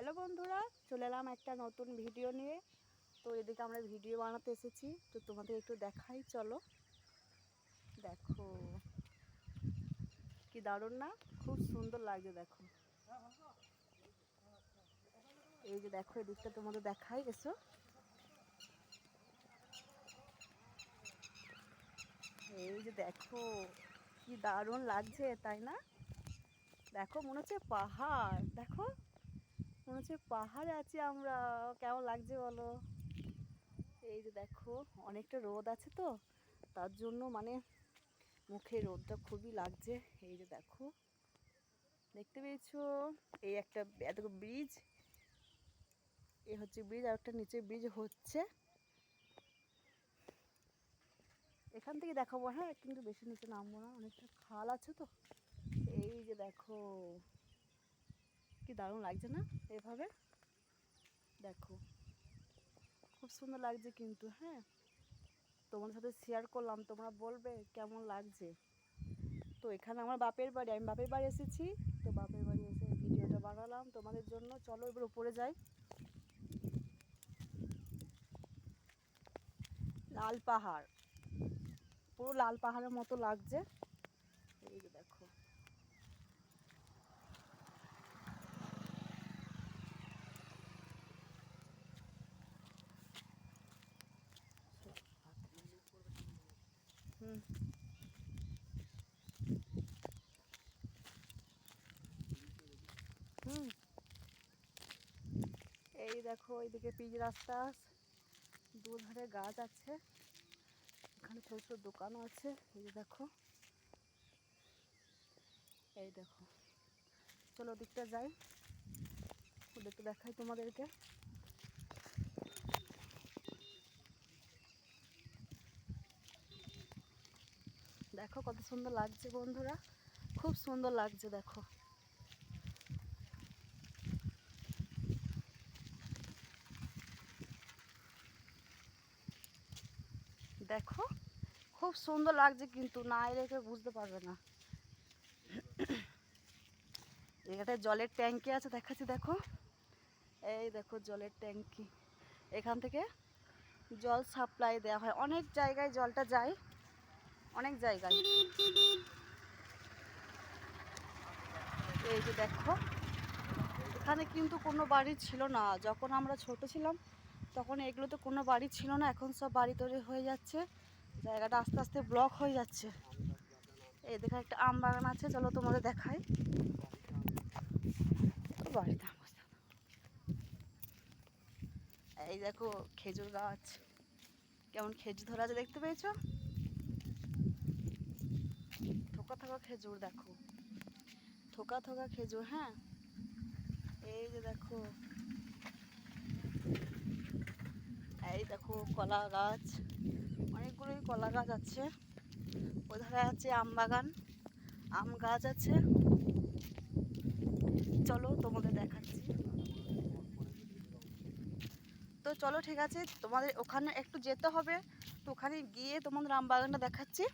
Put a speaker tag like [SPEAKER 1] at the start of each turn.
[SPEAKER 1] Hello বন্ধুরা, চলে এলাম একটা নতুন ভিডিও নিয়ে। তো এদিকে আমরা ভিডিও বানাতে এসেছি, তো তোমাদের একটু দেখাই, চলো। দেখো কি দারুণ না, খুব সুন্দর লাগছে। দেখো এই যে দেখো, এদিকটা তোমাদের দেখাই, এসো। এই যে দেখো কি দারুণ লাগছে, তাই না? দেখো মনে হচ্ছে পাহাড়, দেখো মনে হচ্ছে পাহাড়ে আছি আমরা। কেমন লাগছে বলো? এই যে দেখো অনেকটা রোদ আছে, তো তার জন্য মানে মুখে রোদটা খুবই লাগছে। এই যে দেখো, দেখতে পেয়েছো এই একটা এত ব্রিজ, এ হচ্ছে ব্রিজ, আর একটা নিচে ব্রিজ হচ্ছে। এখান থেকে দেখাবো, হ্যাঁ, কিন্তু বেশি নিচে নামবো না, অনেকটা খাল আছে তো। এই যে দেখো কি দারুণ লাগছে না এভাবে? দেখো খুব সুন্দর লাগছে কিন্তু, হ্যাঁ, তোমাদের সাথে শেয়ার করলাম, তোমরা বলবে কেমন লাগছে। তো এখানে আমার বাপের বাড়ি, আমি বাপের বাড়ি এসেছি, তো বাপের বাড়ি এসে ভিডিওটা বানালাম তোমাদের জন্য। চলো এবার উপরে যাই। লাল পাহাড়, পুরো লাল পাহাড়ের মতো লাগছে। এই যে দেখো হুম হুম এই দেখো এইদিকে পিচ রাস্তা, দুধারে গাছ আছে, এখানে ছোট ছোট দোকানও আছে। এই যে দেখো, এই দেখো, চলো ওদিকটা যাই, ওদিকটা দেখাই তোমাদেরকে। দেখো কত সুন্দর লাগছে বন্ধুরা, খুব সুন্দর লাগছে। দেখো দেখো খুব সুন্দর লাগছে, কিন্তু না এলে কেউ বুঝতে পারবে না। এখানে জলের ট্যাঙ্কি আছে, দেখাচ্ছি দেখো। এই দেখো জলের ট্যাঙ্কি, এখান থেকে জল সাপ্লাই দেওয়া হয়, অনেক জায়গায় জলটা যায়, অনেক জায়গায়। এই যে দেখো, এখানে কিন্তু কোনো বাড়ি ছিল না যখন আমরা ছোট ছিলাম, তখন এগুলোতে কোনো বাড়ি ছিল না, এখন সব বাড়ি তৈরি হয়ে যাচ্ছে, জায়গাটা আস্তে আস্তে ব্লক হয়ে যাচ্ছে। এই দেখো একটা আম বাগান আছে, চলো তোমাদের দেখাই। বাড়িতে এই দেখো খেজুর গাছ, কেমন খেজুর ধরা আছে, দেখতে পেয়েছো? থোকা থোকা খেজুর, দেখো থোকা থোকা খেজুর, হ্যাঁ। এই যে দেখো, এই দেখো কলা গাছ, অনেকগুলোই কলা গাছ আছে। ওধারে আছে আম বাগান, আম গাছ আছে, চলো তোমাদের দেখাচ্ছি। তো চলো ঠিক আছে, তোমাদের ওখানে একটু যেতে হবে, তো ওখানে গিয়ে তোমাদের আম বাগানটা দেখাচ্ছি।